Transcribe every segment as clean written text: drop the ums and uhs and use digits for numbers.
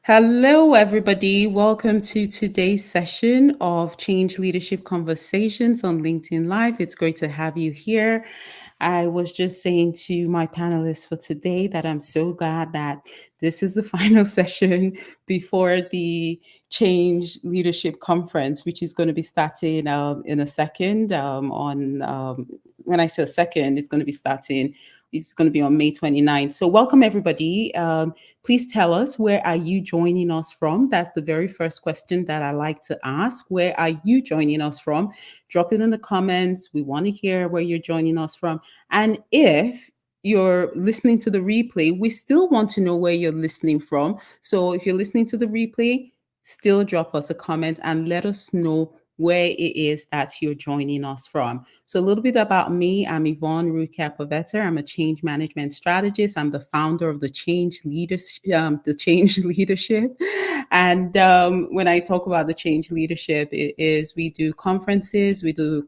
Hello, everybody. Welcome to today's session of Change Leadership Conversations on LinkedIn Live. It's great to have you here. I was just saying to my panelists for today that I'm so glad that this is the final session before the Change Leadership Conference, which is going to be starting in a second. When I say a second, it's going to be starting. It's going to be on May 29th. So welcome everybody. Please tell us, where are you joining us from? That's the very first question that I like to ask. Where are you joining us from? Drop it in the comments. We want to hear where you're joining us from. And if you're listening to the replay, we still want to know where you're listening from. So if you're listening to the replay, still drop us a comment and let us know where it is that you're joining us from. So a little bit about me. I'm Yvonne Rukia-Pavetter. I'm a change management strategist. I'm the founder of the Change Leadership. And when I talk about the Change Leadership, it is we do conferences, we do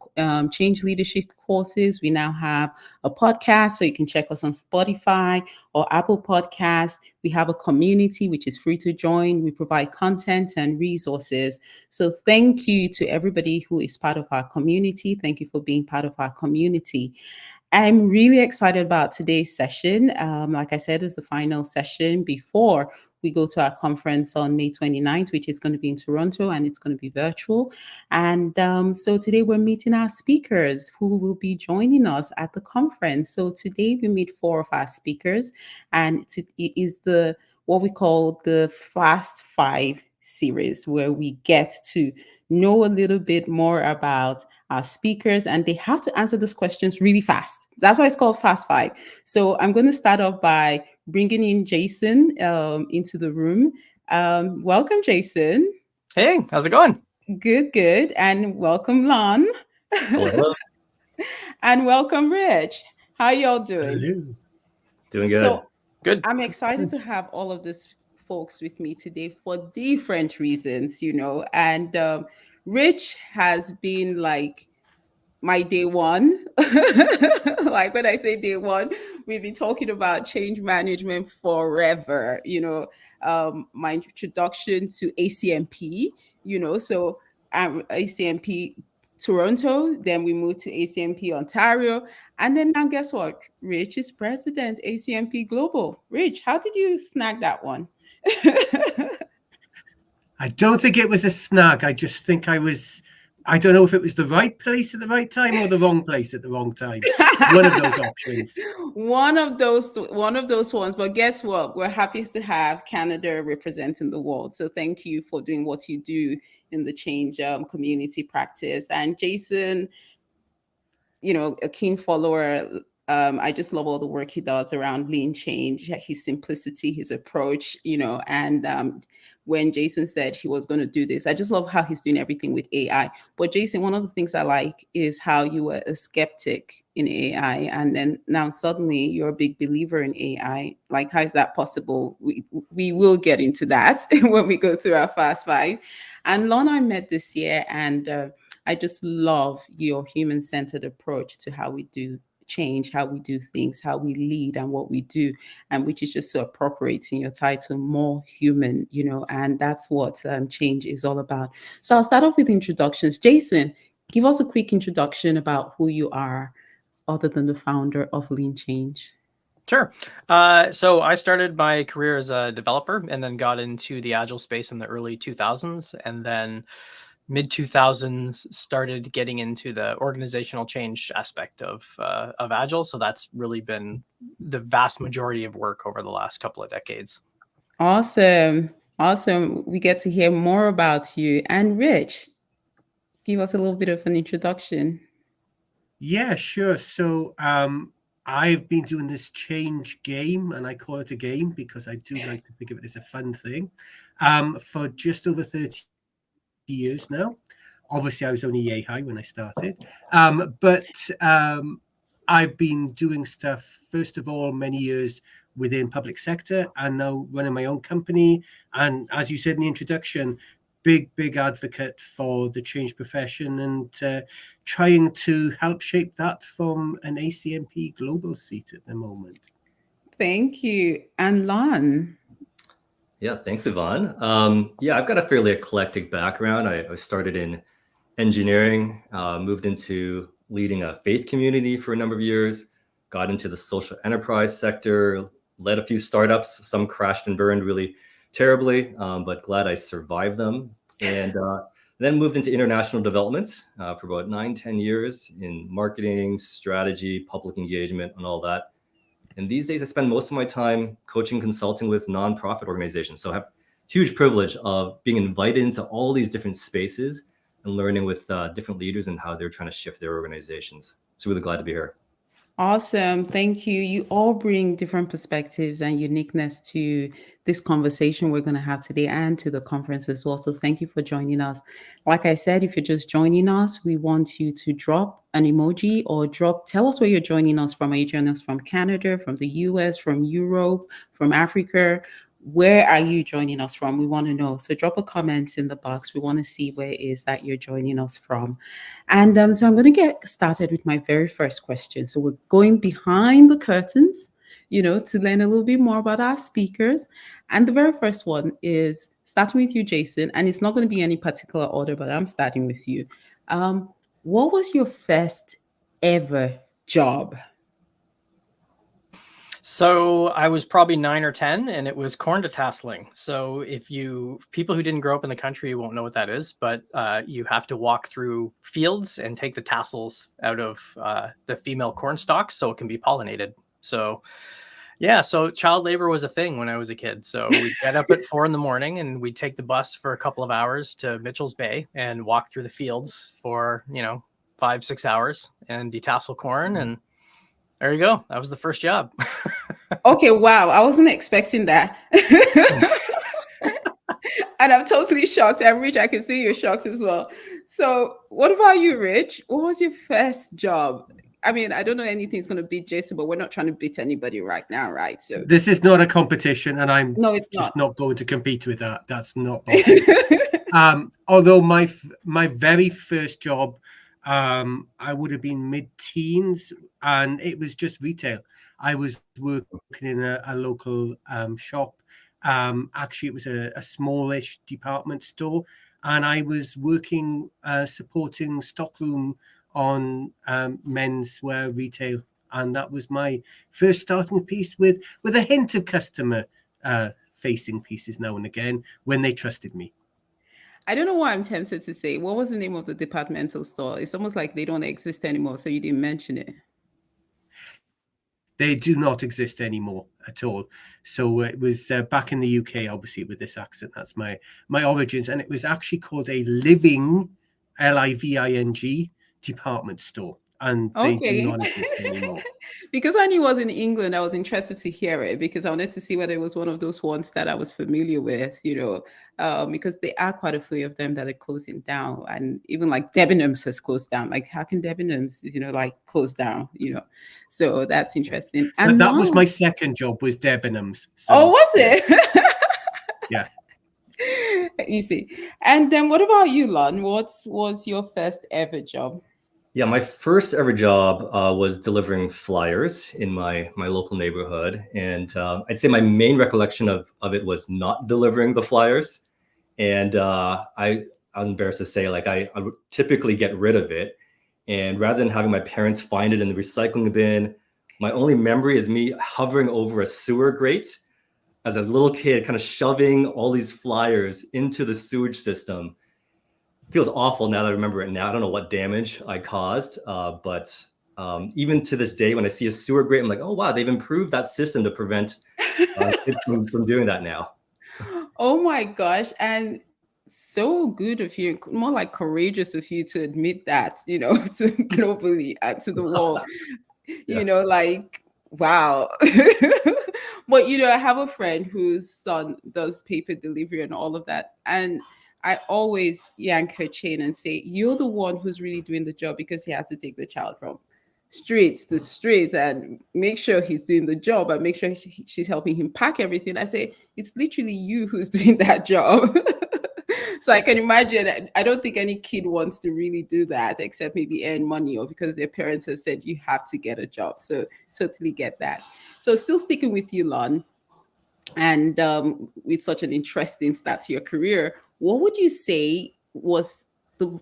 change leadership courses. We now have a podcast, so you can check us on Spotify or Apple Podcasts. We have a community which is free to join. We provide content and resources. So thank you to everybody who is part of our community. Thank you for being part of our community. I'm really excited about today's session. Like I said, it's the final session before we go to our conference on May 29th, which is going to be in Toronto, and it's going to be virtual. And so today we're meeting our speakers who will be joining us at the conference. So today we meet four of our speakers, and it is what we call the Fast Five series, where we get to know a little bit more about our speakers, and they have to answer these questions really fast. That's why it's called Fast Five. So I'm going to start off by bringing in Jason into the room. Welcome, Jason. Hey, how's it going? Good. And welcome, Lon. Hello. And welcome, Rich. How y'all doing? Hello. Doing good. So Good. I'm excited to have all of these folks with me today for different reasons, and Rich has been like my day one. Like when I say day one, we've been talking about change management forever, my introduction to ACMP, so ACMP Toronto, then we moved to ACMP Ontario, and then now guess what? Rich is president ACMP Global. Rich, how did you snag that one? I don't think it was a snag. I just think I don't know if it was the right place at the right time or the wrong place at the wrong time. One of those options. One of those ones. But guess what? We're happy to have Canada representing the world. So thank you for doing what you do in the change community practice. And Jason, a keen follower. I just love all the work he does around lean change, his simplicity, his approach, and when Jason said he was going to do this, I just love how he's doing everything with AI. But Jason, one of the things I like is how you were a skeptic in AI, and then now suddenly you're a big believer in AI. Like, how is that possible? We will get into that when we go through our Fast Five. And Lon I met this year, and I just love your human-centered approach to how we do change, how we do things, how we lead and what we do, and which is just so appropriate in your title, more human, and that's what change is all about. So I'll start off with introductions. Jason, give us a quick introduction about who you are, other than the founder of Lean Change. Sure. So I started my career as a developer and then got into the Agile space in the early 2000s. And then mid 2000s started getting into the organizational change aspect of Agile. So that's really been the vast majority of work over the last couple of decades. Awesome. We get to hear more about you. And Rich, give us a little bit of an introduction. Yeah, sure. So I've been doing this change game, and I call it a game because I do like to think of it as a fun thing, for just over 30 years now. Obviously, I was only yay high when I started, but I've been doing stuff, first of all, many years within public sector, and now running my own company. And as you said in the introduction, big advocate for the change profession and trying to help shape that from an ACMP global seat at the moment. Thank you. And Lon? Yeah, thanks, Yvonne. Yeah, I've got a fairly eclectic background. I started in engineering, moved into leading a faith community for a number of years, got into the social enterprise sector, led a few startups. Some crashed and burned really terribly, but glad I survived them. And then moved into international development for about 9, 10 years in marketing, strategy, public engagement, and all that. And these days, I spend most of my time coaching, consulting with nonprofit organizations. So I have huge privilege of being invited into all these different spaces and learning with different leaders and how they're trying to shift their organizations. So really glad to be here. Awesome. Thank you. You all bring different perspectives and uniqueness to this conversation we're going to have today and to the conference as well. So thank you for joining us. Like I said, if you're just joining us, we want you to drop an emoji or tell us where you're joining us from. Are you joining us from Canada, from the US, from Europe, from Africa? Where are you joining us from? We want to know. So drop a comment in the box. We want to see where it is that you're joining us from. And so I'm going to get started with my very first question. So we're going behind the curtains, to learn a little bit more about our speakers. And the very first one is starting with you, Jason. And it's not going to be any particular order, but I'm starting with you. What was your first ever job? So I was probably 9 or 10, and it was corn detasseling. So people who didn't grow up in the country won't know what that is, but you have to walk through fields and take the tassels out of the female corn stalks so it can be pollinated. So yeah, so child labor was a thing when I was a kid. So we'd get up at 4 a.m. and we'd take the bus for a couple of hours to Mitchell's Bay and walk through the fields for 5-6 hours and detassel corn, and there you go. That was the first job. Okay, wow. I wasn't expecting that. And I'm totally shocked. I'm Rich. I can see you're shocked as well. So what about you, Rich? What was your first job? I mean, I don't know anything's going to beat Jason, but we're not trying to beat anybody right now, right? So this is not a competition, and I'm just not going to compete with that. That's not possible. Although my very first job, I would have been mid-teens, and it was just retail. I was working in a local shop. Actually, it was a smallish department store, and I was working supporting stockroom on menswear retail, and that was my first starting piece with a hint of customer facing pieces now and again when they trusted me. I don't know why I'm tempted to say, what was the name of the departmental store? It's almost like they don't exist anymore, so you didn't mention it. They do not exist anymore at all. So it was back in the UK, obviously, with this accent. That's my origins. And it was actually called a Living, Living, department store. And they do not exist anymore. Because I knew it was in England, I was interested to hear it because I wanted to see whether it was one of those ones that I was familiar with, because there are quite a few of them that are closing down. And even like Debenhams has closed down. Like, how can Debenhams, close down, So that's interesting. And that was my second job, was Debenhams. So, was it? Yeah. You see. And then what about you, Lon? What was your first ever job? Yeah, my first ever job was delivering flyers in my local neighborhood. And I'd say my main recollection of it was not delivering the flyers. And I was embarrassed to say, I would typically get rid of it. And rather than having my parents find it in the recycling bin, my only memory is me hovering over a sewer grate as a little kid, kind of shoving all these flyers into the sewage system. Feels awful now that I remember it now. I don't know what damage I caused, but even to this day, when I see a sewer grate, I'm like, oh, wow, they've improved that system to prevent kids from doing that now. Oh, my gosh. And so good of you, more like courageous of you to admit that, to globally and to the world, wow. But, I have a friend whose son does paper delivery and all of that. And I always yank her chain and say, you're the one who's really doing the job because he has to take the child from streets to streets and make sure he's doing the job and make sure she's helping him pack everything. I say, it's literally you who's doing that job. So I can imagine, I don't think any kid wants to really do that except maybe earn money or because their parents have said you have to get a job. So totally get that. So still sticking with you, Lon. and with such an interesting start to your career, what would you say was the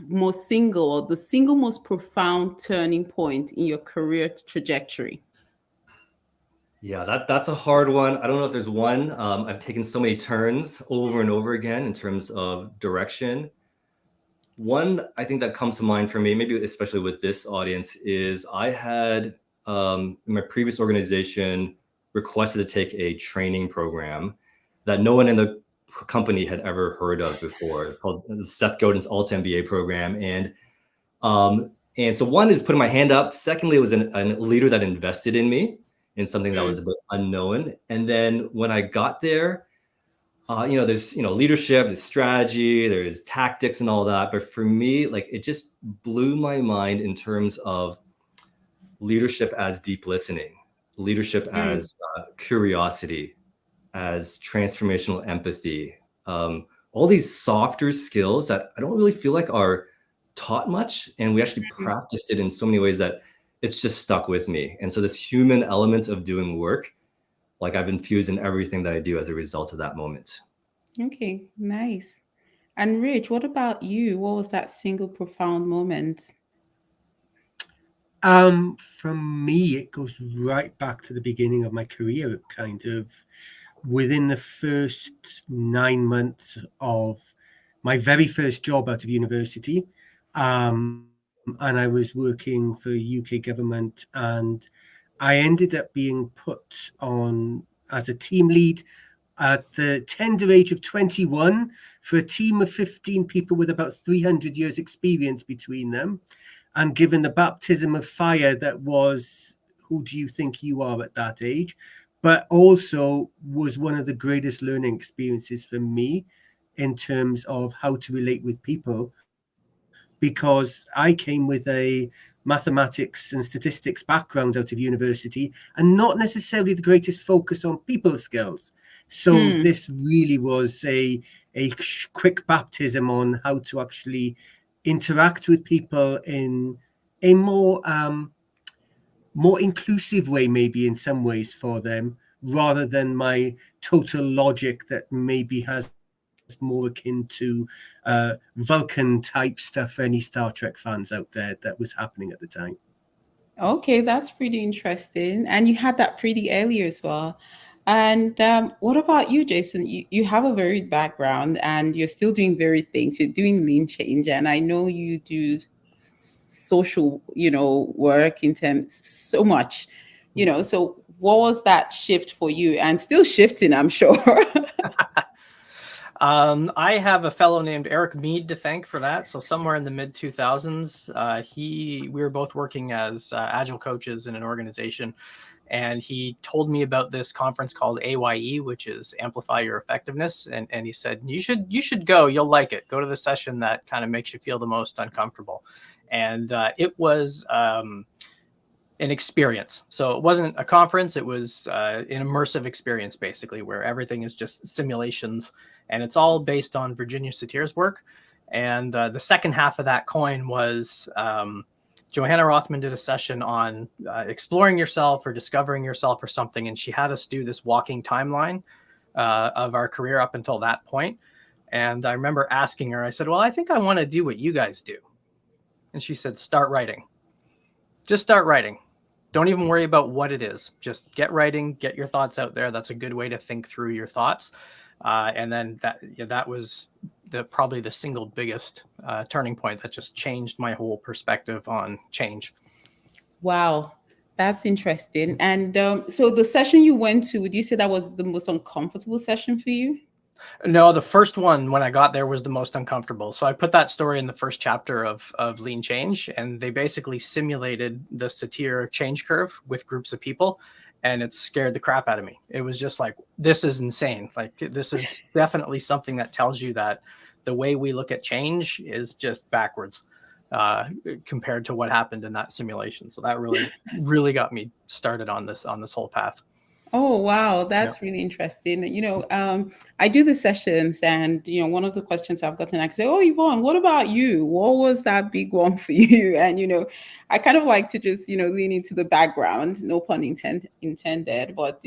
the single most profound turning point in your career trajectory? Yeah, that's a hard one. I don't know if there's one. I've taken so many turns over and over again in terms of direction. One, I think that comes to mind for me, maybe especially with this audience, is I had in my previous organization requested to take a training program that no one in the company had ever heard of before. It's called Seth Godin's Alt MBA program, and so one is putting my hand up. Secondly, it was a leader that invested in me in something that was a bit unknown. And then when I got there, there's leadership, there's strategy, there's tactics and all that. But for me, like, it just blew my mind in terms of leadership as deep listening, leadership as curiosity, as transformational empathy, all these softer skills that I don't really feel like are taught much. And we actually practiced it in so many ways that it's just stuck with me. And so this human element of doing work, like, I've infused in everything that I do as a result of that moment. Okay, nice. And Rich, what about you? What was that single profound moment? For me, it goes right back to the beginning of my career, kind of within the first 9 months of my very first job out of university. And I was working for UK government, and I ended up being put on as a team lead at the tender age of 21 for a team of 15 people with about 300 years experience between them, and given the baptism of fire that was, who do you think you are at that age? But also was one of the greatest learning experiences for me in terms of how to relate with people, because I came with a mathematics and statistics background out of university and not necessarily the greatest focus on people skills. So this really was a quick baptism on how to actually interact with people in a more inclusive way, maybe in some ways for them, rather than my total logic that maybe has more akin to Vulcan type stuff for any Star Trek fans out there that was happening at the time. Okay, that's pretty interesting. And you had that pretty early as well. And what about you, Jason? You have a varied background and you're still doing varied things. You're doing lean change. And I know you do social, work in terms so much, so what was that shift for you? And still shifting, I'm sure. I have a fellow named Eric Mead to thank for that. So somewhere in the mid 2000s, we were both working as agile coaches in an organization, and he told me about this conference called AYE, which is Amplify Your Effectiveness. And he said, you should go, you'll like it. Go to the session that kind of makes you feel the most uncomfortable. And it was an experience. So it wasn't a conference, it was an immersive experience, basically, where everything is just simulations. And it's all based on Virginia Satir's work. And the second half of that coin was Johanna Rothman did a session on exploring yourself or discovering yourself or something. And she had us do this walking timeline of our career up until that point. And I remember asking her, I said, well, I think I want to do what you guys do. And she said, start writing. Just start writing. Don't even worry about what it is. Just get writing, get your thoughts out there. That's a good way to think through your thoughts. And then that was probably the single biggest turning point that just changed my whole perspective on change. Wow, that's interesting. And so the session you went to, would you say that was the most uncomfortable session for you? No, the first one when I got there was the most uncomfortable. So I put that story in the first chapter of Lean Change, and they basically simulated the Satir change curve with groups of people. And it scared the crap out of me. It was just like, this is insane. Like, this is definitely something that tells you that the way we look at change is just backwards compared to what happened in that simulation. So that really got me started on this whole path. Oh, wow. That's really interesting. I do the sessions, and, one of the questions I've gotten, I say, oh, Yvonne, what about you? What was that big one for you? And, I kind of like to just, lean into the background, no pun intended. But,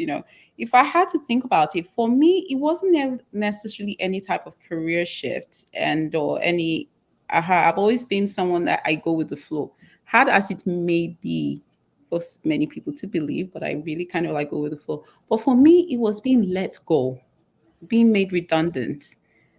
if I had to think about it, for me, it wasn't necessarily any type of career shift and or any. I've always been someone that I go with the flow, hard as it may be for many people to believe, but I really kind of like go with the flow. But for me, it was being let go, being made redundant.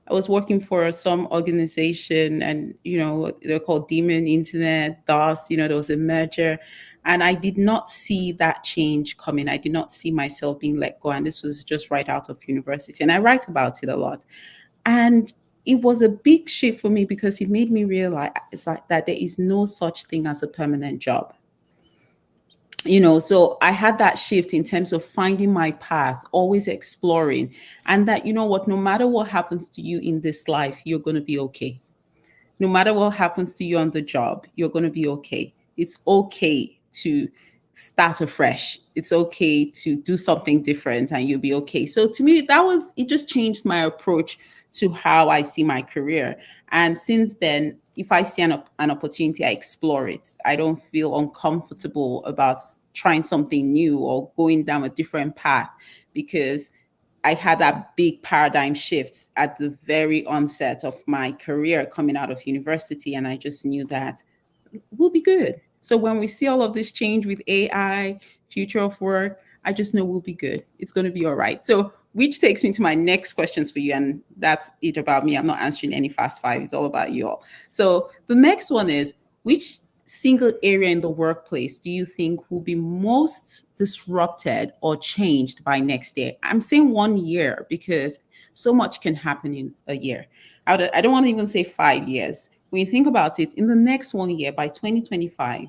I was working for some organization and, they're called Demon Internet, DOS, there was a merger. And I did not see that change coming. I did not see myself being let go. And this was just right out of university. And I write about it a lot. And it was a big shift for me because it made me realize it's like that there is no such thing as a permanent job. So I had that shift in terms of finding my path, always exploring, and that, what, no matter what happens to you in this life, you're going to be okay. No matter what happens to you on the job, you're going to be okay. It's okay to start afresh. It's okay to do something different and you'll be okay. So to me, it just changed my approach to how I see my career. And since then, if I see an opportunity, I explore it. I don't feel uncomfortable about trying something new or going down a different path because I had that big paradigm shift at the very onset of my career coming out of university. And I just knew that we'll be good. So when we see all of this change with AI, future of work, I just know we'll be good. It's going to be all right. So which takes me to my next questions for you. And that's it about me. I'm not answering any fast five. It's all about you all. So the next one is, which single area in the workplace do you think will be most disrupted or changed by next year? I'm saying 1 year because so much can happen in a year. I don't want to even say 5 years. When you think about it, in the next 1 year, by 2025,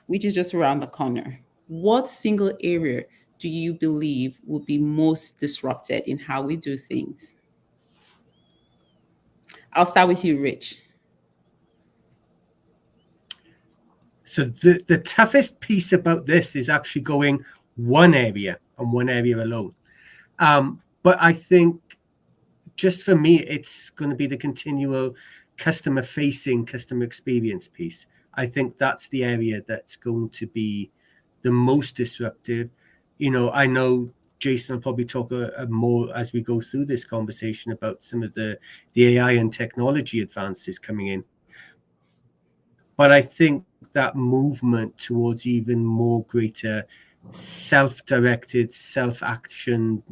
which is just around the corner, what single area do you believe will be most disrupted in how we do things? I'll start with you, Rich. So the toughest piece about this is actually going one area and one area alone. But I think just for me, it's going to be the continual customer experience piece. I think that's the area that's going to be the most disruptive. I know Jason will probably talk more as we go through this conversation about some of the AI and technology advances coming in. But I think that movement towards even more greater self-directed, self-action,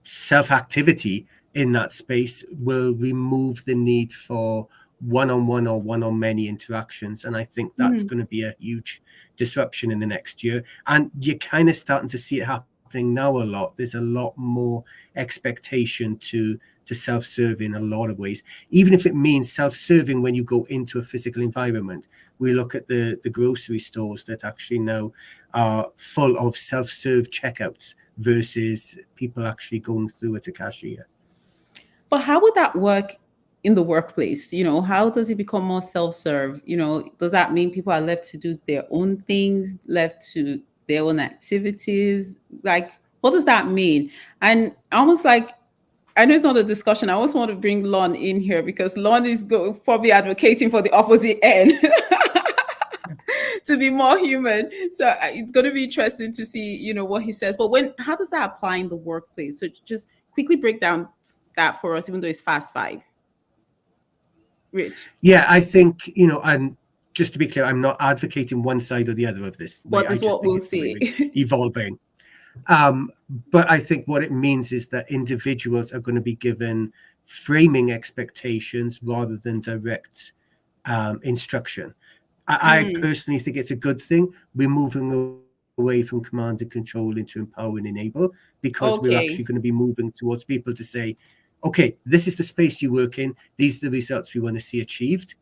self-activity in that space will remove the need for one-on-one or one-on-many interactions. And I think that's going to be a huge disruption in the next year. And you're kind of starting to see it happening now a lot. There's a lot more expectation to self-serve in a lot of ways, even if it means self-serving when you go into a physical environment. We look at the grocery stores that actually now are full of self-serve checkouts versus people actually going through at a cashier. But how would that work in the workplace? How does it become more self-serve? Does that mean people are left to do their own things, left to their own activities? Like, what does that mean? And almost like, I know it's not a discussion. I also want to bring Lon in here because Lon is probably advocating for the opposite end to be more human. So it's going to be interesting to see, what he says. But how does that apply in the workplace? So just quickly break down that for us, even though it's fast five. Rich. Yeah, I think, and just to be clear, I'm not advocating one side or the other of this. But that's what we'll see. Evolving. But I think what it means is that individuals are going to be given framing expectations rather than direct instruction. I personally think it's a good thing. We're moving away from command and control into empower and enable, because we're actually going to be moving towards people to say, okay, this is the space you work in. These are the results we want to see achieved.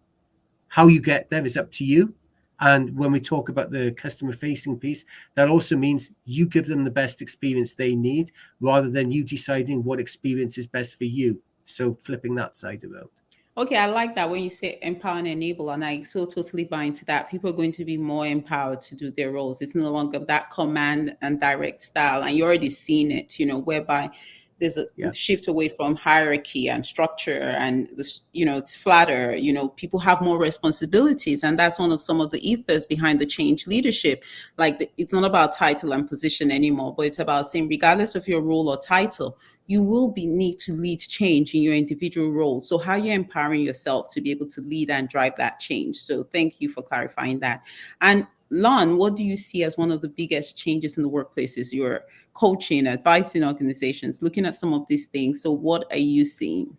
How you get there is up to you. And when we talk about the customer facing piece, that also means you give them the best experience they need rather than you deciding what experience is best for you. So flipping that side around. Okay, I like that when you say empower and enable, and I so totally buy into that. People are going to be more empowered to do their roles. It's no longer that command and direct style, and you're already seeing it, whereby there's a shift away from hierarchy and structure, and this, it's flatter. People have more responsibilities, and that's one of some of the ethos behind the change leadership. Like it's not about title and position anymore, but it's about saying, regardless of your role or title, you will need to lead change in your individual role. So how you're empowering yourself to be able to lead and drive that change. So thank you for clarifying that. And Lon, what do you see as one of the biggest changes in the workplaces? You're coaching, advising organizations, looking at some of these things. So what are you seeing?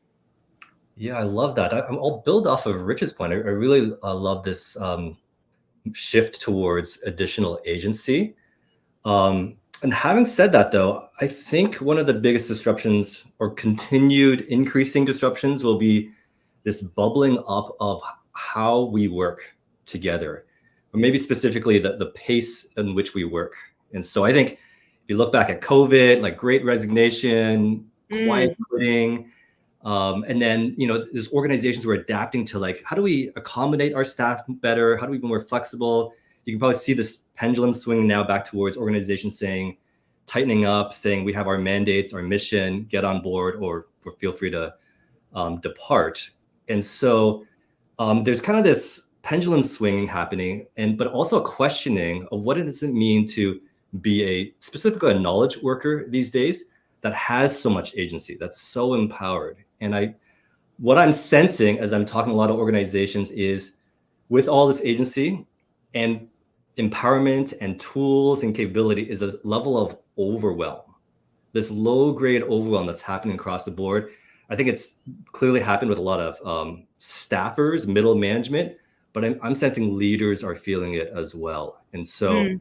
Yeah, I love that. I'll build off of Rich's point. I really love this shift towards additional agency. And having said that, though, I think one of the biggest disruptions or continued increasing disruptions will be this bubbling up of how we work together, or maybe specifically the pace in which we work. And so I think if you look back at COVID, like Great Resignation, quiet quitting, and then, these organizations were adapting to like, how do we accommodate our staff better? How do we be more flexible? You can probably see this pendulum swing now back towards organizations tightening up, saying we have our mandates, our mission, get on board, or feel free to depart. And so there's kind of this pendulum swinging happening, but also a questioning of what does it mean to be specifically a knowledge worker these days that has so much agency, that's so empowered. And what I'm sensing as I'm talking to a lot of organizations is, with all this agency and empowerment and tools and capability, is a level of overwhelm, this low grade overwhelm that's happening across the board. I think it's clearly happened with a lot of staffers, middle management, but I'm sensing leaders are feeling it as well. And so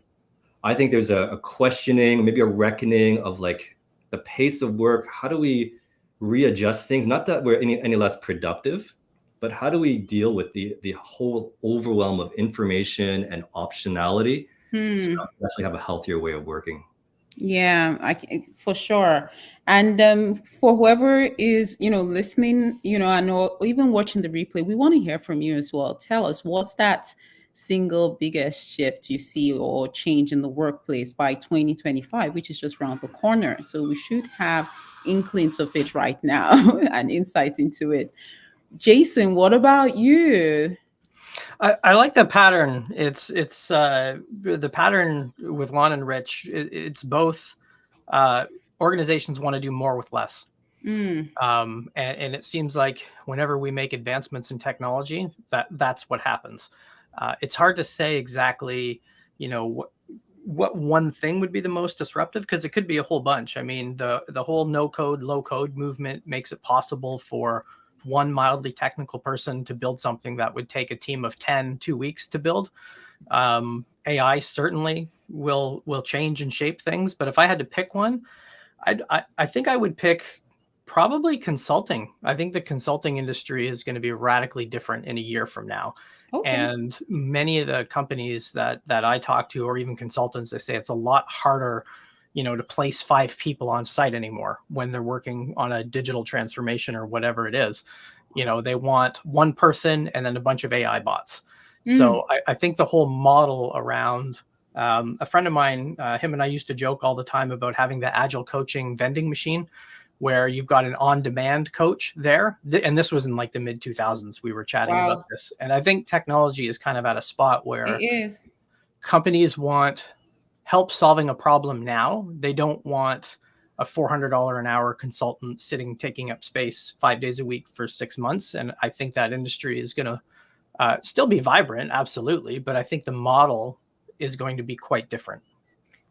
I think there's a questioning, maybe a reckoning of like the pace of work. How do we readjust things? Not that we're any less productive, but how do we deal with the whole overwhelm of information and optionality so we actually have a healthier way of working? Yeah, for sure. And for whoever is, listening, and or even watching the replay, we want to hear from you as well. Tell us, what's that single biggest shift you see or change in the workplace by 2025, which is just around the corner. So we should have inklings of it right now and insights into it. Jason, what about you? I like the pattern. It's the pattern with Lon and Rich. It's both organizations want to do more with less. And it seems like whenever we make advancements in technology, that's what happens. It's hard to say exactly, what one thing would be the most disruptive, because it could be a whole bunch. I mean, the whole no code, low code movement makes it possible for one mildly technical person to build something that would take a team of 10, 2 weeks to build. AI certainly will change and shape things. But if I had to pick one, I think I would pick probably consulting. I think the consulting industry is going to be radically different in a year from now. Okay. And many of the companies that I talk to, or even consultants, they say it's a lot harder, to place 5 people on site anymore when they're working on a digital transformation or whatever it is. They want one person and then a bunch of AI bots. So I think the whole model around, a friend of mine, him and I used to joke all the time about having the agile coaching vending machine, where you've got an on-demand coach there. And this was in like the mid 2000s. We were chatting about this. And I think technology is kind of at a spot where companies want help solving a problem now. They don't want a $400 an hour consultant taking up space 5 days a week for 6 months. And I think that industry is going to still be vibrant, absolutely. But I think the model is going to be quite different.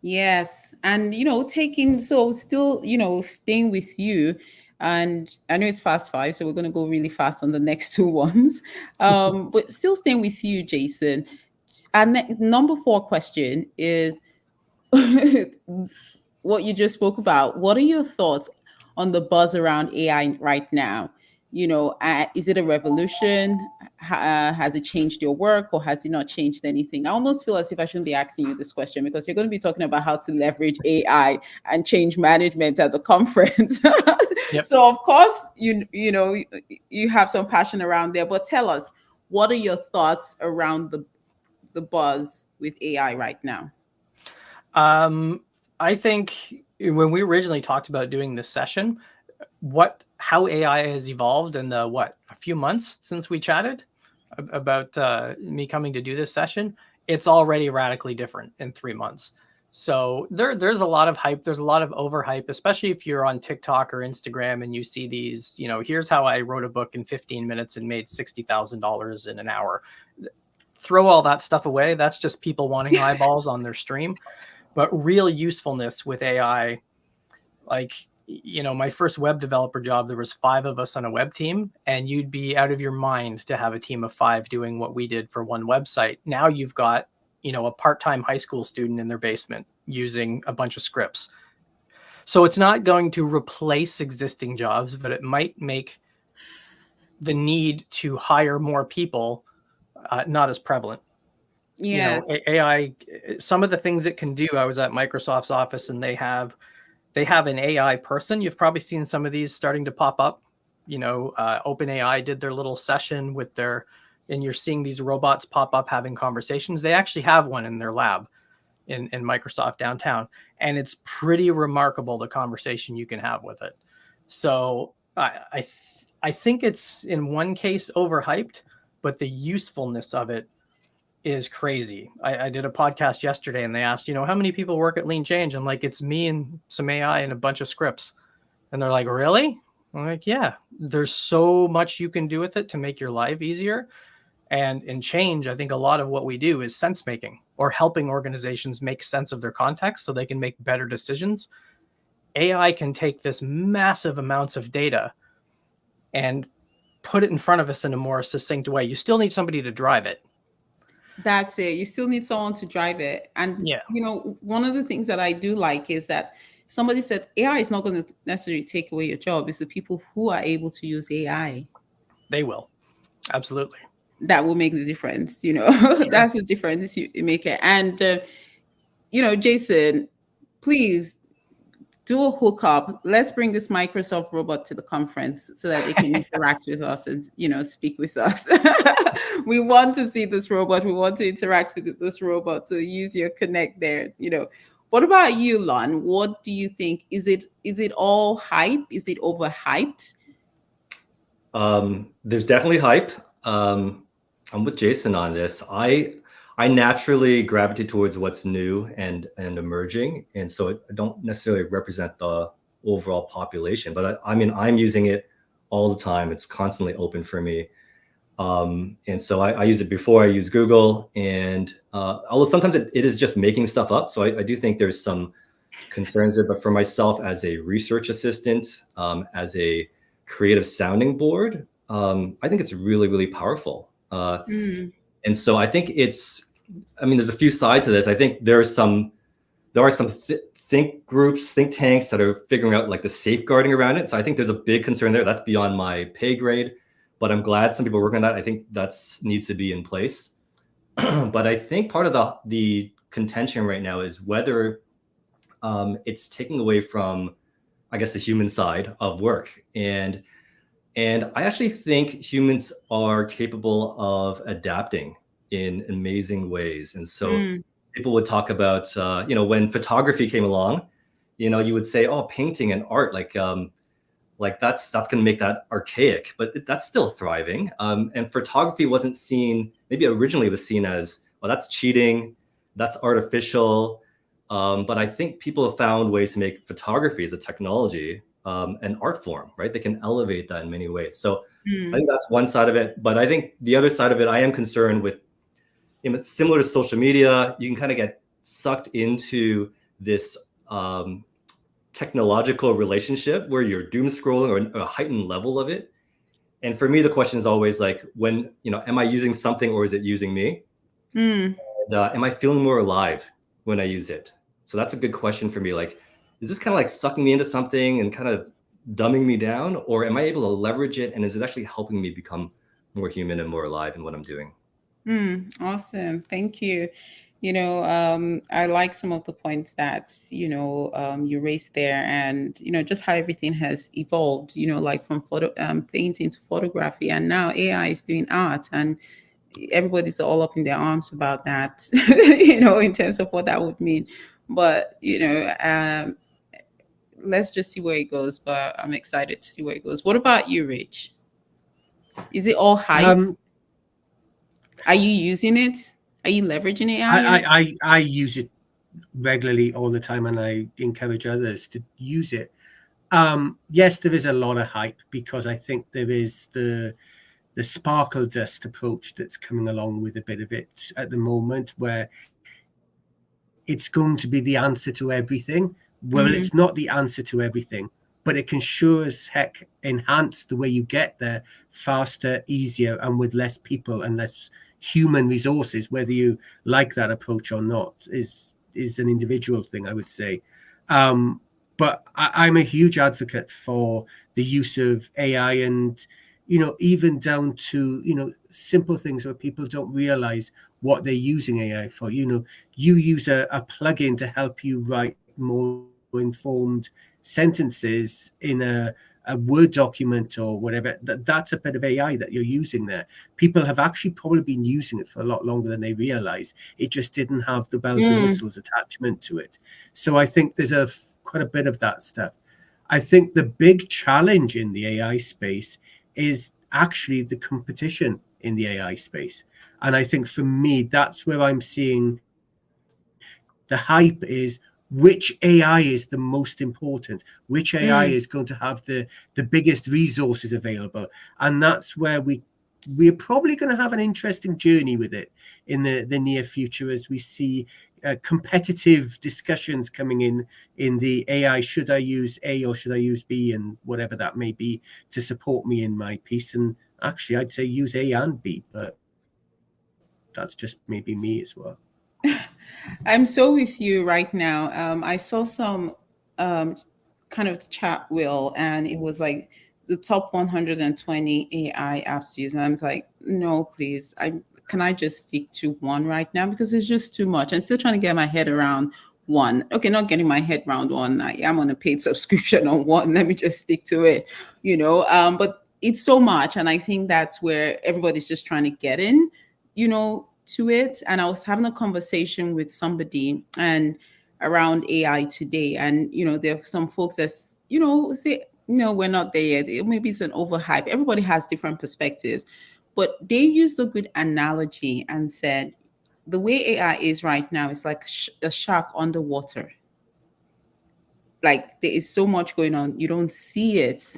Yes. And, staying with you. And I know it's fast 5, so we're going to go really fast on the next 2 ones. But still staying with you, Jason. Our number 4 question is what you just spoke about. What are your thoughts on the buzz around AI right now? Is it a revolution? Has it changed your work, or has it not changed anything? I almost feel as if I shouldn't be asking you this question, because you're going to be talking about how to leverage AI and change management at the conference. Yep. So of course, you have some passion around there, but tell us, what are your thoughts around the buzz with AI right now? I think when we originally talked about doing this session, how AI has evolved in the a few months since we chatted about me coming to do this session, it's already radically different in 3 months. So there's a lot of hype. There's a lot of overhype, especially if you're on TikTok or Instagram and you see these, here's how I wrote a book in 15 minutes and made $60,000 in an hour. Throw all that stuff away. That's just people wanting eyeballs on their stream. But real usefulness with AI, like, my first web developer job, there was 5 of us on a web team, and you'd be out of your mind to have a team of 5 doing what we did for one website. Now you've got, a part-time high school student in their basement using a bunch of scripts. So it's not going to replace existing jobs, but it might make the need to hire more people not as prevalent. Yes. AI, some of the things it can do, I was at Microsoft's office and they have an AI person. You've probably seen some of these starting to pop up. OpenAI did their little session and you're seeing these robots pop up having conversations. They actually have one in their lab in Microsoft downtown. And it's pretty remarkable the conversation you can have with it. So I think it's in one case overhyped, but the usefulness of it is crazy. I did a podcast yesterday and they asked, how many people work at Lean Change? I'm like, it's me and some AI and a bunch of scripts. And they're like, really? I'm like, yeah, there's so much you can do with it to make your life easier. And in change, I think a lot of what we do is sense making or helping organizations make sense of their context so they can make better decisions. AI can take this massive amounts of data and put it in front of us in a more succinct way. You still need somebody to drive it. That's it. You still need someone to drive it. And, one of the things that I do like is that somebody said AI is not going to necessarily take away your job. It's the people who are able to use AI. They will. Absolutely. That will make the difference. Sure. That's the difference you make it. And, Jason, please do a hookup. Let's bring this Microsoft robot to the conference so that they can interact with us and, speak with us. We want to see this robot. We want to interact with this robot. So use your connect there. What about you, Lon? What do you think? Is it all hype? Is it overhyped? There's definitely hype. I'm with Jason on this. I naturally gravitate towards what's new and emerging, and so I don't necessarily represent the overall population. But I'm using it all the time. It's constantly open for me, and so I use it before I use Google. And although sometimes it is just making stuff up, so I do think there's some concerns there. But for myself, as a research assistant, as a creative sounding board, I think it's really, really powerful. And so I think there's a few sides to this. I think there are some think tanks that are figuring out like the safeguarding around it. So I think there's a big concern there. That's beyond my pay grade, but I'm glad some people are working on that. I think that needs to be in place. But I think part of the contention right now is whether it's taking away from, I guess, the human side of work. And I actually think humans are capable of adapting in amazing ways. And so people would talk about, when photography came along, you would say, oh, painting and art, like that's going to make that archaic, but that's still thriving. And photography wasn't seen, maybe originally was seen as, well, that's cheating, that's artificial. But I think people have found ways to make photography as a technology an art form, right? They can elevate that in many ways. So I think that's one side of it. But I think the other side of it, I am concerned with, similar to social media, you can kind of get sucked into this technological relationship where you're doom scrolling or a heightened level of it. And for me, the question is always like, when, am I using something or is it using me? And, am I feeling more alive when I use it? So that's a good question for me. Like, is this kind of like sucking me into something and kind of dumbing me down, or am I able to leverage it? And is it actually helping me become more human and more alive in what I'm doing? Awesome. Thank you. I like some of the points that, you raised there, and, just how everything has evolved, like from painting to photography, and now AI is doing art, and everybody's all up in their arms about that, in terms of what that would mean. But, let's just see where it goes. But I'm excited to see where it goes. What about you, Rich? Is it all hype? Are you using it? Are you leveraging AI? I use it regularly all the time, and I encourage others to use it. Yes, there is a lot of hype because I think there is the sparkle dust approach that's coming along with a bit of it at the moment, where it's going to be the answer to everything. Well, it's not the answer to everything, but it can sure as heck enhance the way you get there faster, easier, and with less people and less human resources. Whether you like that approach or not is an individual thing, I would say. But I'm a huge advocate for the use of AI, and even down to simple things where people don't realize what they're using AI for. You use a plugin to help you write more informed sentences in a Word document or whatever. That's a bit of AI that you're using there. People have actually probably been using it for a lot longer than they realize. It just didn't have the bells and whistles attachment to it. So I think there's quite a bit of that stuff. I think the big challenge in the AI space is actually the competition in the AI space. And I think for me, that's where I'm seeing the hype is which AI is the most important, which AI is going to have the biggest resources available. And that's where we're probably going to have an interesting journey with it in the near future, as we see competitive discussions coming in the AI. Should I use A or should I use B, and whatever that may be, to support me in my piece? And actually, I'd say use A and B, but that's just maybe me as well. I'm so with you right now. I saw some kind of chat wheel, and it was like the top 120 AI apps used. And I was like, no, please. Can I just stick to one right now? Because it's just too much. I'm still trying to get my head around one. Okay, not getting my head around one. I am on a paid subscription on one. Let me just stick to it, but it's so much. And I think that's where everybody's just trying to get in, to it. And I was having a conversation with somebody and around AI today. And, there are some folks that, say, no, we're not there yet. Maybe it's an overhype. Everybody has different perspectives. But they used a good analogy and said, the way AI is right now is like a shark underwater. Like there is so much going on. You don't see it.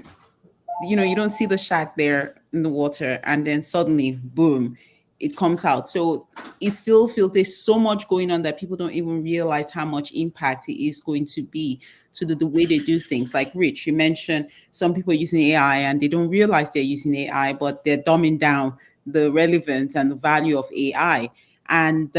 You don't see the shark there in the water, and then suddenly, boom, it comes out. So it still feels there's so much going on that people don't even realize how much impact it is going to be to the way they do things. Like Rich, you mentioned some people using AI and they don't realize they're using AI, but they're dumbing down the relevance and the value of AI. And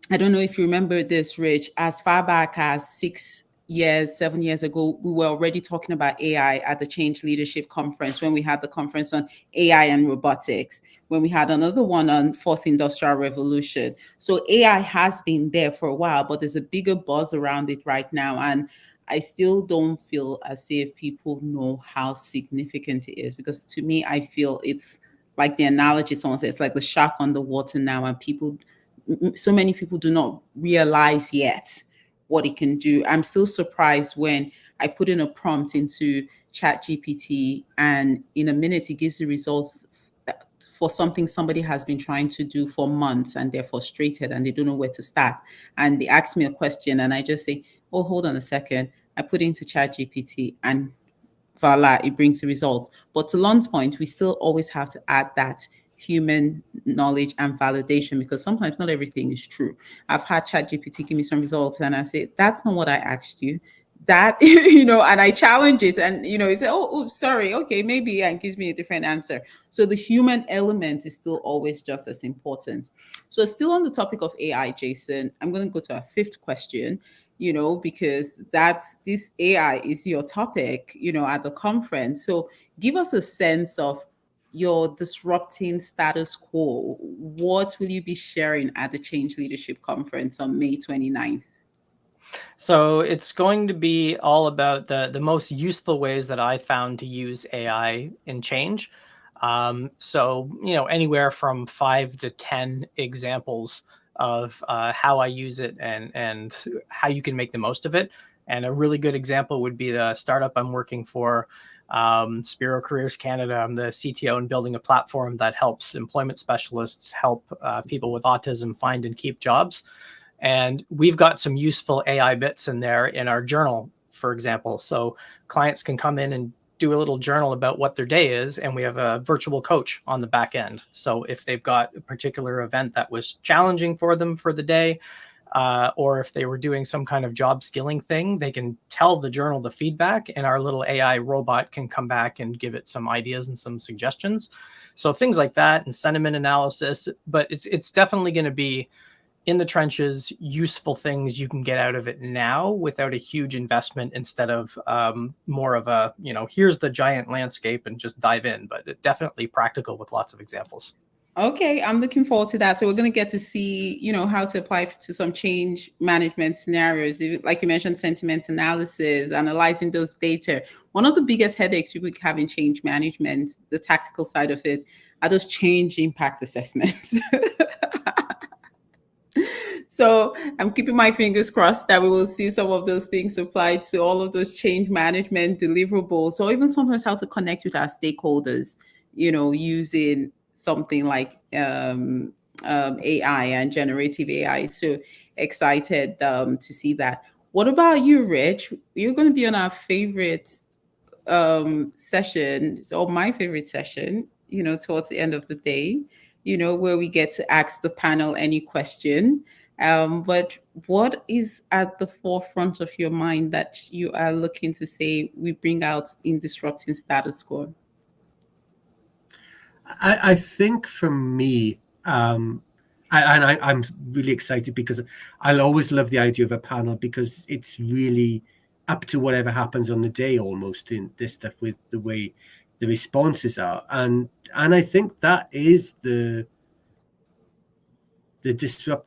I don't know if you remember this, Rich, as far back as 7 years ago, we were already talking about AI at the Change Leadership Conference, when we had the conference on AI and robotics, when we had another one on Fourth Industrial Revolution. So AI has been there for a while, but there's a bigger buzz around it right now. And I still don't feel as if people know how significant it is, because to me, I feel it's like the analogy someone said, it's like the shark on the water now, and so many people do not realize yet what it can do. I'm still surprised when I put in a prompt into ChatGPT, and in a minute it gives the results for something somebody has been trying to do for months, and they're frustrated and they don't know where to start. And they ask me a question and I just say, oh, hold on a second. I put it into ChatGPT and voila, it brings the results. But to Lon's point, we still always have to add that human knowledge and validation, because sometimes not everything is true. I've had ChatGPT give me some results and I say, that's not what I asked you. That, and I challenge it, and, it says, oh, sorry. Okay, maybe, and gives me a different answer. So the human element is still always just as important. So still on the topic of AI, Jason, I'm going to go to our fifth question, because this AI is your topic, at the conference. So give us a sense of your disrupting status quo. What will you be sharing at the Change Leadership Conference on May 29th? So it's going to be all about the most useful ways that I found to use AI in change. So, anywhere from 5 to 10 examples of how I use it and how you can make the most of it. And a really good example would be the startup I'm working for, Spiro Careers Canada. I'm the CTO and building a platform that helps employment specialists help people with autism find and keep jobs. And we've got some useful AI bits in there in our journal, for example. So clients can come in and do a little journal about what their day is, and we have a virtual coach on the back end. So if they've got a particular event that was challenging for them for the day, or if they were doing some kind of job skilling thing, they can tell the journal the feedback, and our little AI robot can come back and give it some ideas and some suggestions. So things like that, and sentiment analysis. But it's definitely going to be in the trenches, useful things you can get out of it now without a huge investment, instead of more of a, here's the giant landscape and just dive in. But definitely practical with lots of examples. Okay, I'm looking forward to that. So we're going to get to see, how to apply to some change management scenarios. Like you mentioned, sentiment analysis, analyzing those data. One of the biggest headaches people have in change management, the tactical side of it, are those change impact assessments. So I'm keeping my fingers crossed that we will see some of those things applied to all of those change management deliverables, or even sometimes how to connect with our stakeholders, using something like AI and generative AI. So excited to see that. What about you, Rich? You're going to be on our favorite session, or my favorite session, towards the end of the day, where we get to ask the panel any question. But what is at the forefront of your mind that you are looking to say we bring out in Disrupting Status Quo? I think for me, I'm really excited because I'll always love the idea of a panel, because it's really up to whatever happens on the day almost in this stuff, with the way the responses are. And I think that is the disruption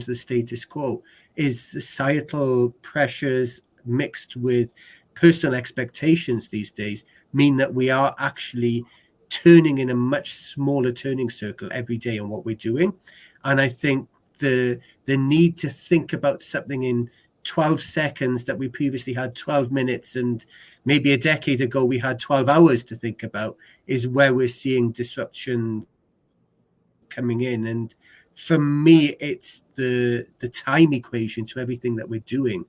to the status quo, is societal pressures mixed with personal expectations these days mean that we are actually turning in a much smaller turning circle every day on what we're doing. And I think the need to think about something in 12 seconds that we previously had 12 minutes, and maybe a decade ago we had 12 hours to think about, is where we're seeing disruption coming in. And for me, it's the time equation to everything that we're doing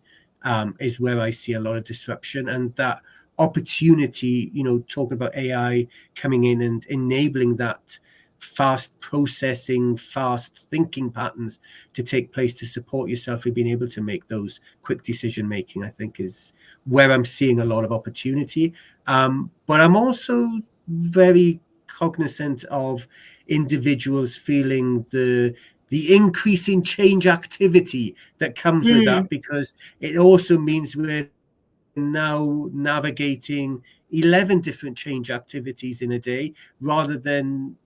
is where I see a lot of disruption, and that opportunity, talking about AI coming in and enabling that fast processing, fast thinking patterns to take place to support yourself in being able to make those quick decision making, I think is where I'm seeing a lot of opportunity. But I'm also very cognizant of individuals feeling the increasing change activity that comes with that, because it also means we're now navigating 11 different change activities in a day, rather than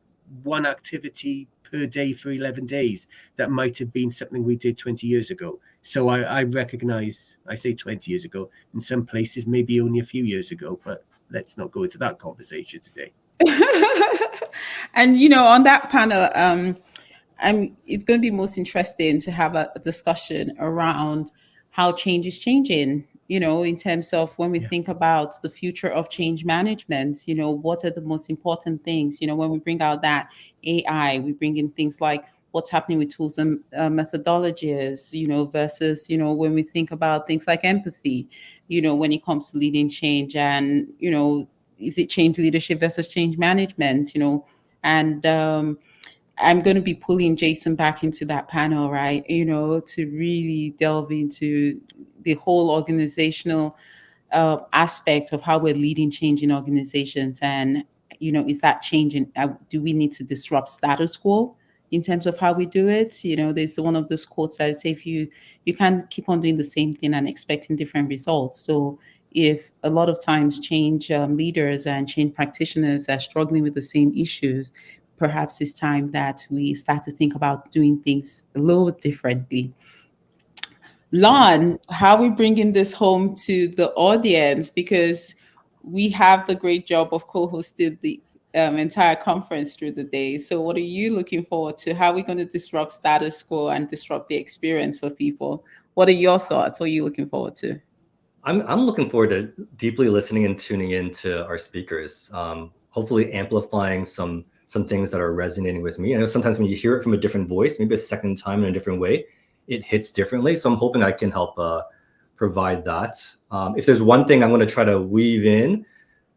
one activity per day for 11 days that might have been something we did 20 years ago. So I recognize, I say 20 years ago, in some places maybe only a few years ago, but let's not go into that conversation today. And on that panel, it's going to be most interesting to have a discussion around how change is changing, in terms of when we think about the future of change management. What are the most important things? When we bring out that AI, we bring in things like what's happening with tools and methodologies, versus, when we think about things like empathy, when it comes to leading change, and, is it change leadership versus change management, and I'm going to be pulling Jason back into that panel, right? To really delve into the whole organizational aspect of how we're leading change in organizations. And, is that changing? Do we need to disrupt status quo in terms of how we do it? There's one of those quotes that say, if you can't keep on doing the same thing and expecting different results. So if a lot of times change leaders and change practitioners are struggling with the same issues, perhaps it's time that we start to think about doing things a little differently. Lon, how are we bringing this home to the audience? Because we have the great job of co-hosting the entire conference through the day. So what are you looking forward to? How are we going to disrupt status quo and disrupt the experience for people? What are your thoughts? What are you looking forward to? I'm looking forward to deeply listening and tuning into our speakers. Hopefully amplifying some things that are resonating with me. I know sometimes when you hear it from a different voice, maybe a second time in a different way, it hits differently. So I'm hoping I can help provide that. If there's one thing I'm going to try to weave in,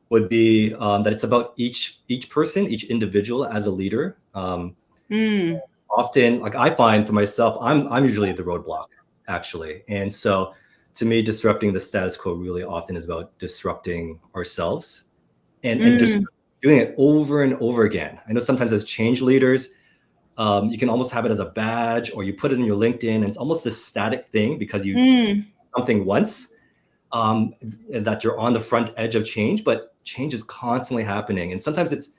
would be that it's about each person, each individual as a leader. Often, like I find for myself, I'm usually the roadblock, actually. And so to me, disrupting the status quo really often is about disrupting ourselves and just doing it over and over again. I know sometimes as change leaders, you can almost have it as a badge, or you put it in your LinkedIn, and it's almost this static thing because you did something once, that you're on the front edge of change, but change is constantly happening. And sometimes it's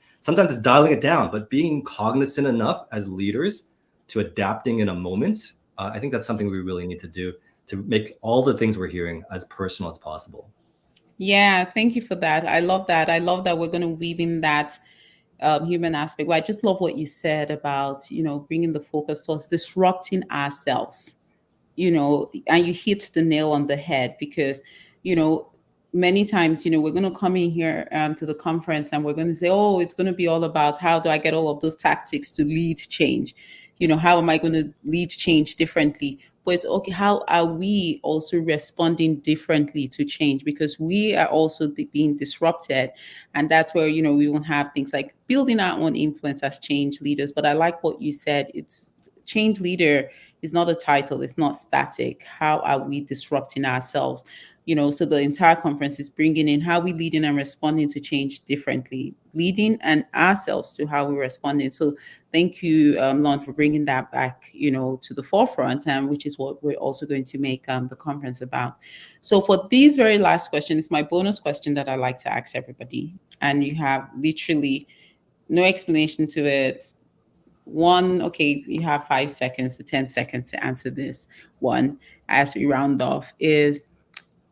dialing it down, but being cognizant enough as leaders to adapting in a moment. I think that's something we really need to do to make all the things we're hearing as personal as possible. Yeah, thank you for that. I love that. I love that we're going to weave in that human aspect. Well, I just love what you said about, bringing the focus towards disrupting ourselves, and you hit the nail on the head because, many times, we're going to come in here to the conference and we're going to say, oh, it's going to be all about how do I get all of those tactics to lead change? How am I going to lead change differently? But it's okay, how are we also responding differently to change? Because we are also being disrupted. And that's where, we won't have things like building our own influence as change leaders. But I like what you said. It's change leader is not a title. It's not static. How are we disrupting ourselves? So the entire conference is bringing in how we leading and responding to change differently, leading and ourselves to how we're responding. So thank you, Lon, for bringing that back, to the forefront, and which is what we're also going to make the conference about. So for these very last question, it's my bonus question that I like to ask everybody, and you have literally no explanation to it. You have 5 seconds to 10 seconds to answer this one as we round off. Is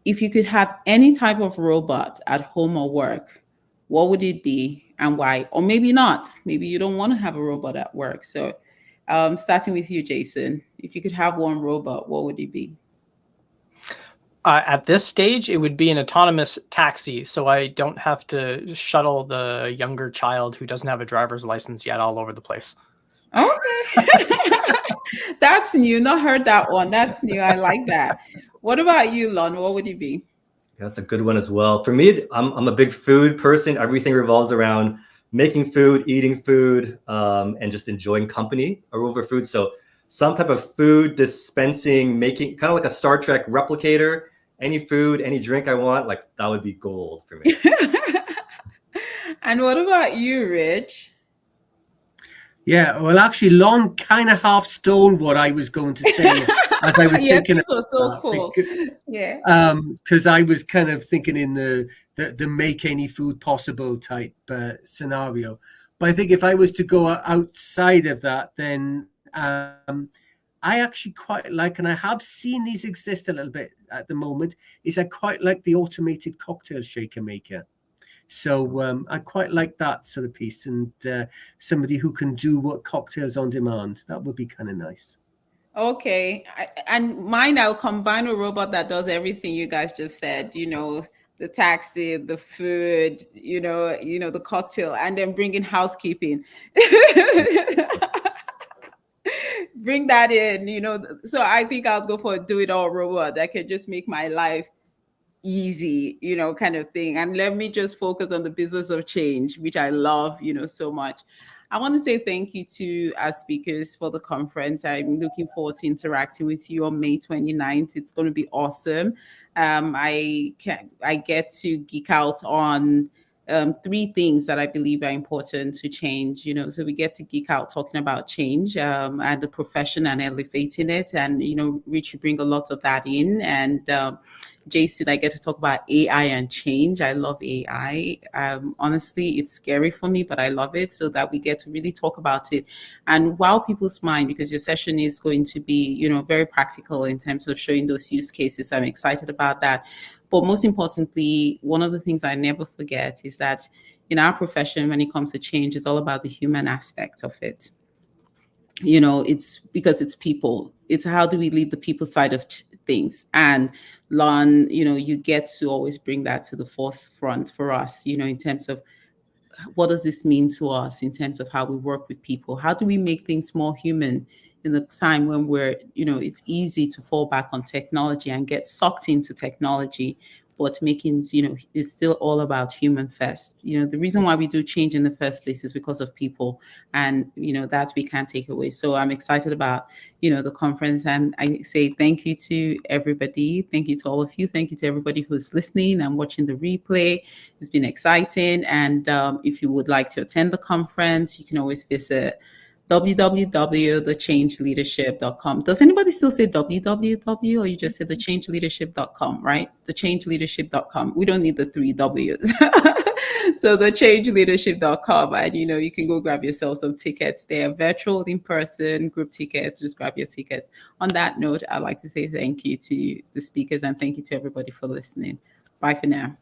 if you could have any type of robot at home or work, what would it be and why? Or maybe not. Maybe you don't want to have a robot at work. So starting with you, Jason, if you could have one robot, what would it be? At this stage, it would be an autonomous taxi, so I don't have to shuttle the younger child who doesn't have a driver's license yet all over the place. Okay. That's new. Not heard that one. That's new. I like that. What about you, Lon? What would it be? Yeah, that's a good one as well. For me, I'm a big food person. Everything revolves around making food, eating food, and just enjoying company over food. So some type of food dispensing, making kind of like a Star Trek replicator. Any food, any drink I want, like that would be gold for me. And what about you, Rich? Yeah, well, actually, Lon kind of half stole what I was going to say as I was thinking. This was so cool. Yeah. Because I was kind of thinking in the make any food possible type scenario. But I think if I was to go outside of that, then I actually quite like, and I have seen these exist a little bit at the moment, is I quite like the automated cocktail shaker maker. So I quite like that sort of piece, and somebody who can do what cocktails on demand. That would be kind of nice. Okay. And mine, I'll combine a robot that does everything you guys just said, the taxi, the food, the cocktail, and then bring in housekeeping. Bring that in, so I think I'll go for a do-it-all robot that can just make my life easy, kind of thing. And let me just focus on the business of change, which I love, so much. I want to say thank you to our speakers for the conference. I'm looking forward to interacting with you on May 29th. It's going to be awesome. I get to geek out on 3 things that I believe are important to change, so we get to geek out talking about change and the profession and elevating it. And, Rich, you bring a lot of that in. And Jason, I get to talk about AI and change. I love AI. Honestly, it's scary for me, but I love it, so that we get to really talk about it and wow people's mind, because your session is going to be, very practical in terms of showing those use cases. So I'm excited about that. But most importantly, one of the things I never forget is that in our profession, when it comes to change, it's all about the human aspect of it. It's because it's people. It's how do we lead the people side of things and learn, you get to always bring that to the forefront for us, in terms of what does this mean to us in terms of how we work with people? How do we make things more human in the time when we're, it's easy to fall back on technology and get sucked into technology, but making, it's still all about human first. The reason why we do change in the first place is because of people, and, that we can't take away. So I'm excited about, the conference, and I say thank you to everybody. Thank you to all of you. Thank you to everybody who's listening and watching the replay. It's been exciting. And if you would like to attend the conference, you can always visit www.thechangeleadership.com. Does anybody still say www, or you just say thechangeleadership.com, right? Thechangeleadership.com. We don't need the 3 W's. So thechangeleadership.com, and you can go grab yourself some tickets there, virtual, in person, group tickets. Just grab your tickets. On that note, I'd like to say thank you to the speakers and thank you to everybody for listening. Bye for now.